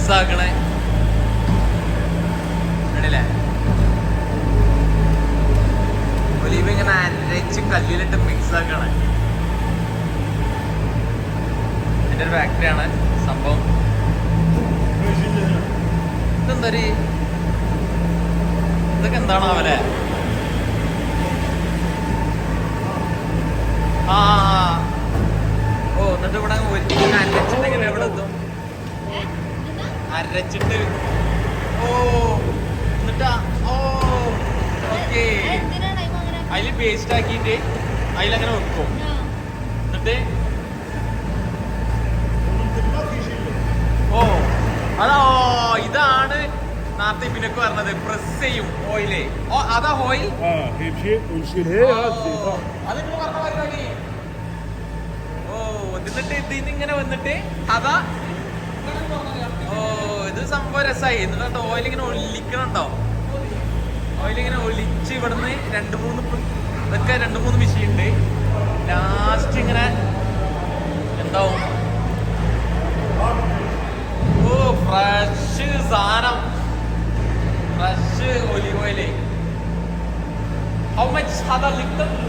Mix ആക്കണേ കണ്ടില്ലേ? Olive ഇങ്ങനെ അരച്ച് കല്ലിലിട്ട് മിക്സ് ആക്കണേ. ഇതിന്റെ ഒരു ഫാക്ടറിയാണ് സംഭവം. ഇതെന്തൊരു ഇതൊക്കെ എന്താണാവല്ലേ? ആ ഓ എന്നിട്ട് ഇവിടെ അരച്ചിട്ടെങ്ങനെ എവിടെ എത്തും? അരച്ചിട്ട് ഓ എന്നിട്ടാ ഓ ഓക്കെ അതിൽ പേസ്റ്റ് ആക്കിയിട്ട് അതിലങ്ങനെ വെക്കും. എന്നിട്ട് ഓ അതാ ഇതാണ് നേരത്തെ പിന്നൊക്കെ പറഞ്ഞത് പ്രസ് ചെയ്യും ഓയില്. ഓ അതാ ഓയിൽ അത് പറഞ്ഞ പരിപാടി. ഓ എന്നിട്ട് ഇതിന്ന് ഇങ്ങനെ വന്നിട്ട് അതാ ഓ ഇത് സംഭവം രസമായി. എന്നിട്ട് ഓയിലിങ്ങനെ ഒലിക്കണുണ്ടോ? ഓയിലിങ്ങനെ ഒലിച്ച് ഇവിടുന്ന് ഇതൊക്കെ 2-3 മെഷീൻ ഉണ്ട്. ലാസ്റ്റ് ഇങ്ങനെ എന്താവും? ഓ ഫ്രഷ് സാധനം, fresh olive oil. How much ഹദാ ലിറ്റർ?